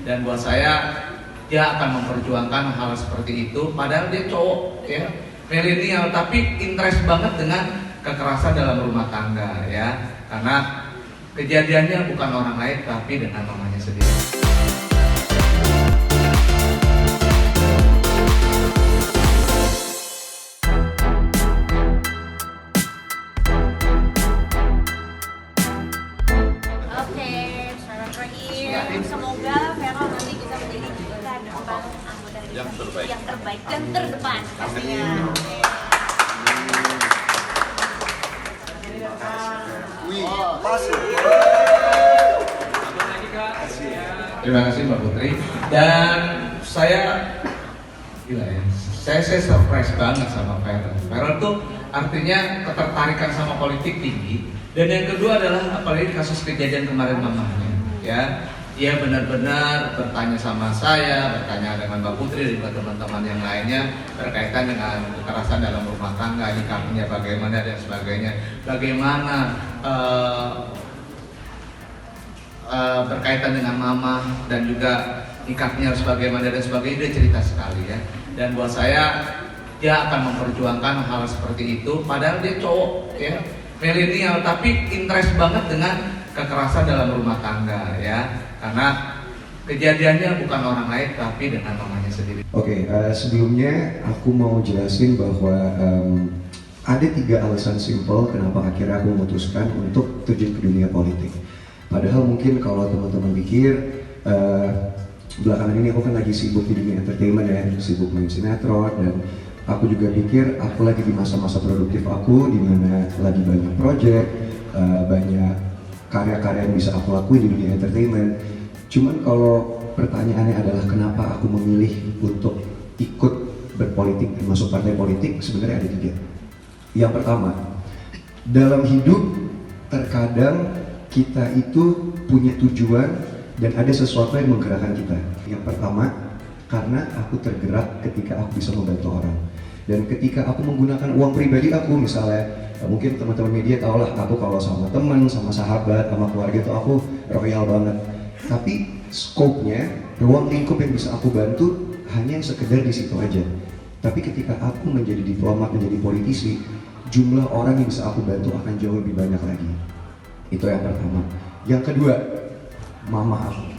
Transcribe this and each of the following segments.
Dan buat saya dia akan memperjuangkan hal seperti itu, padahal dia cowok ya, milenial, tapi interest banget dengan kekerasan dalam rumah tangga ya, karena kejadiannya bukan orang lain tapi dengan mamanya sendiri. Semoga Vero nanti bisa menjadi anggota yang terbaik dan terdepan pastinya. Terima kasih Mbak Putri. Dan saya gila ya, saya surprise banget sama Vero. Vero tuh artinya ketertarikan sama politik tinggi. Dan yang kedua adalah apalagi kasus kejadian kemarin mamanya ya. Dia benar-benar bertanya sama saya, bertanya dengan Mbak Putri dan juga teman-teman yang lainnya berkaitan dengan kekerasan dalam rumah tangga, nyikapinya bagaimana dan sebagainya. Bagaimana berkaitan dengan mama dan juga nyikapinya harus bagaimana dan sebagainya. Dia cerita sekali ya. Dan buat saya dia akan memperjuangkan hal seperti itu, padahal dia cowok ya, milenial, tapi interest banget dengan kekerasan dalam rumah tangga ya, karena kejadiannya bukan orang lain tapi dengan mamanya sendiri. Oke, sebelumnya aku mau jelasin bahwa ada 3 alasan simpel kenapa akhirnya aku memutuskan untuk terjun ke dunia politik. Padahal mungkin kalau teman-teman pikir belakangan ini aku kan lagi sibuk di dunia entertainment ya, sibuk main sinetron, dan aku juga pikir aku lagi di masa-masa produktif aku, di mana lagi banyak project, banyak karya-karya yang bisa aku lakuin di dunia entertainment. Cuman kalau pertanyaannya adalah kenapa aku memilih untuk ikut berpolitik dan masuk partai politik, sebenarnya ada 3. Yang pertama, dalam hidup terkadang kita itu punya tujuan dan ada sesuatu yang menggerakkan kita. Yang pertama, karena aku tergerak ketika aku bisa membantu orang. Dan ketika aku menggunakan uang pribadi aku, misalnya mungkin teman-teman media tahu lah, aku kalau sama teman, sama sahabat, sama keluarga itu aku royal banget. Tapi scope-nya, ruang lingkup yang bisa aku bantu hanya sekedar di situ aja. Tapi ketika aku menjadi diplomat, menjadi politisi, jumlah orang yang bisa aku bantu akan jauh lebih banyak lagi. Itu yang pertama. Yang kedua, mama aku.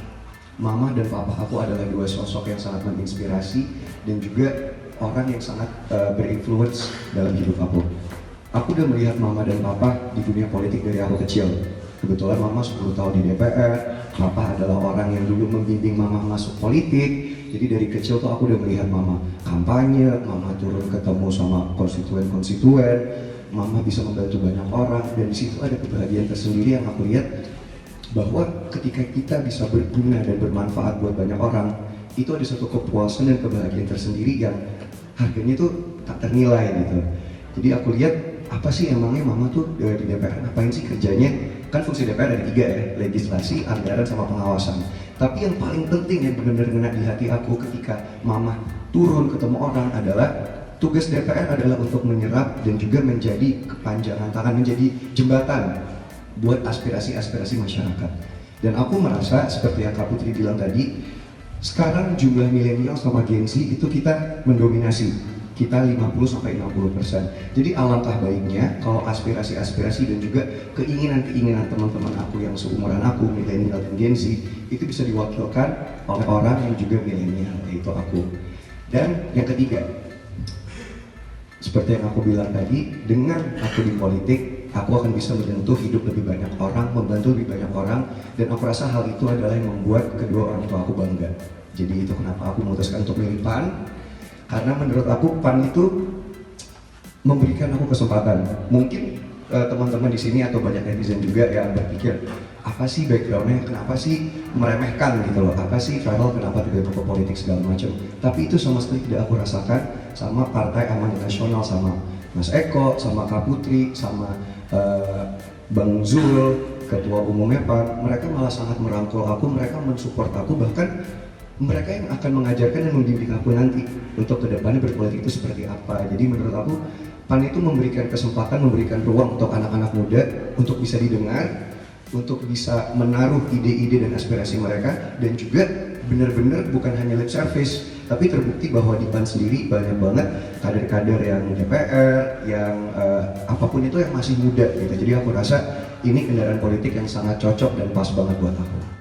Mama dan papa aku adalah 2 sosok yang sangat menginspirasi dan juga orang yang sangat berinfluence dalam hidup aku. Aku udah melihat mama dan papa di dunia politik dari aku kecil. Kebetulan mama 10 tahun di DPR, papa adalah orang yang dulu membimbing mama masuk politik. Jadi dari kecil tuh aku udah melihat mama kampanye, mama turun ketemu sama konstituen-konstituen, mama bisa membantu banyak orang, dan di situ ada kebahagiaan tersendiri yang aku lihat bahwa ketika kita bisa berguna dan bermanfaat buat banyak orang, itu ada satu kepuasan dan kebahagiaan tersendiri yang harganya tuh tak ternilai gitu. Jadi aku lihat apa sih emangnya mama tuh di DPR ngapain sih kerjanya? Kan fungsi DPR ada 3 ya, legislasi, anggaran, sama pengawasan. Tapi yang paling penting yang benar-benar ngena di hati aku ketika mama turun ketemu orang adalah tugas DPR adalah untuk menyerap dan juga menjadi kepanjangan tangan, menjadi jembatan buat aspirasi-aspirasi masyarakat. Dan aku merasa seperti yang Kak Putri bilang tadi, sekarang jumlah milenial sama Gen Z itu kita mendominasi. Kita 50-60%. Jadi alangkah baiknya kalau aspirasi-aspirasi dan juga keinginan-keinginan teman-teman aku yang seumuran aku, milenial dan Gen Z, itu bisa diwakilkan oleh orang yang juga milenial, yaitu aku. Dan yang ketiga, seperti yang aku bilang tadi, dengan aku di politik, aku akan bisa menyentuh hidup lebih banyak orang, membantu lebih banyak orang, dan aku rasa hal itu adalah yang membuat kedua orang tua aku bangga. Jadi itu kenapa aku memutuskan untuk milih PAN, karena menurut aku PAN itu memberikan aku kesempatan. Mungkin teman-teman di sini atau banyak netizen juga yang berpikir, apa sih backgroundnya, kenapa sih meremehkan gitu loh, apa sih Farel kenapa tiba-tiba ke politik segala macam. Tapi itu sama sekali tidak aku rasakan sama Partai Amanat Nasional, sama Mas Eko, sama Kak Putri, sama Bang Zul, Ketua Umumnya PAN. Mereka malah sangat merangkul aku, mereka mensupport aku, bahkan mereka yang akan mengajarkan dan membimbing aku nanti untuk kedepannya berpolitik itu seperti apa. Jadi menurut aku PAN itu memberikan kesempatan, memberikan ruang untuk anak-anak muda untuk bisa didengar, untuk bisa menaruh ide-ide dan aspirasi mereka, dan juga bener-bener bukan hanya lip service, tapi terbukti bahwa di PAN sendiri banyak banget kader-kader yang DPR, yang apapun itu yang masih muda gitu. Jadi aku rasa ini kendaraan politik yang sangat cocok dan pas banget buat aku.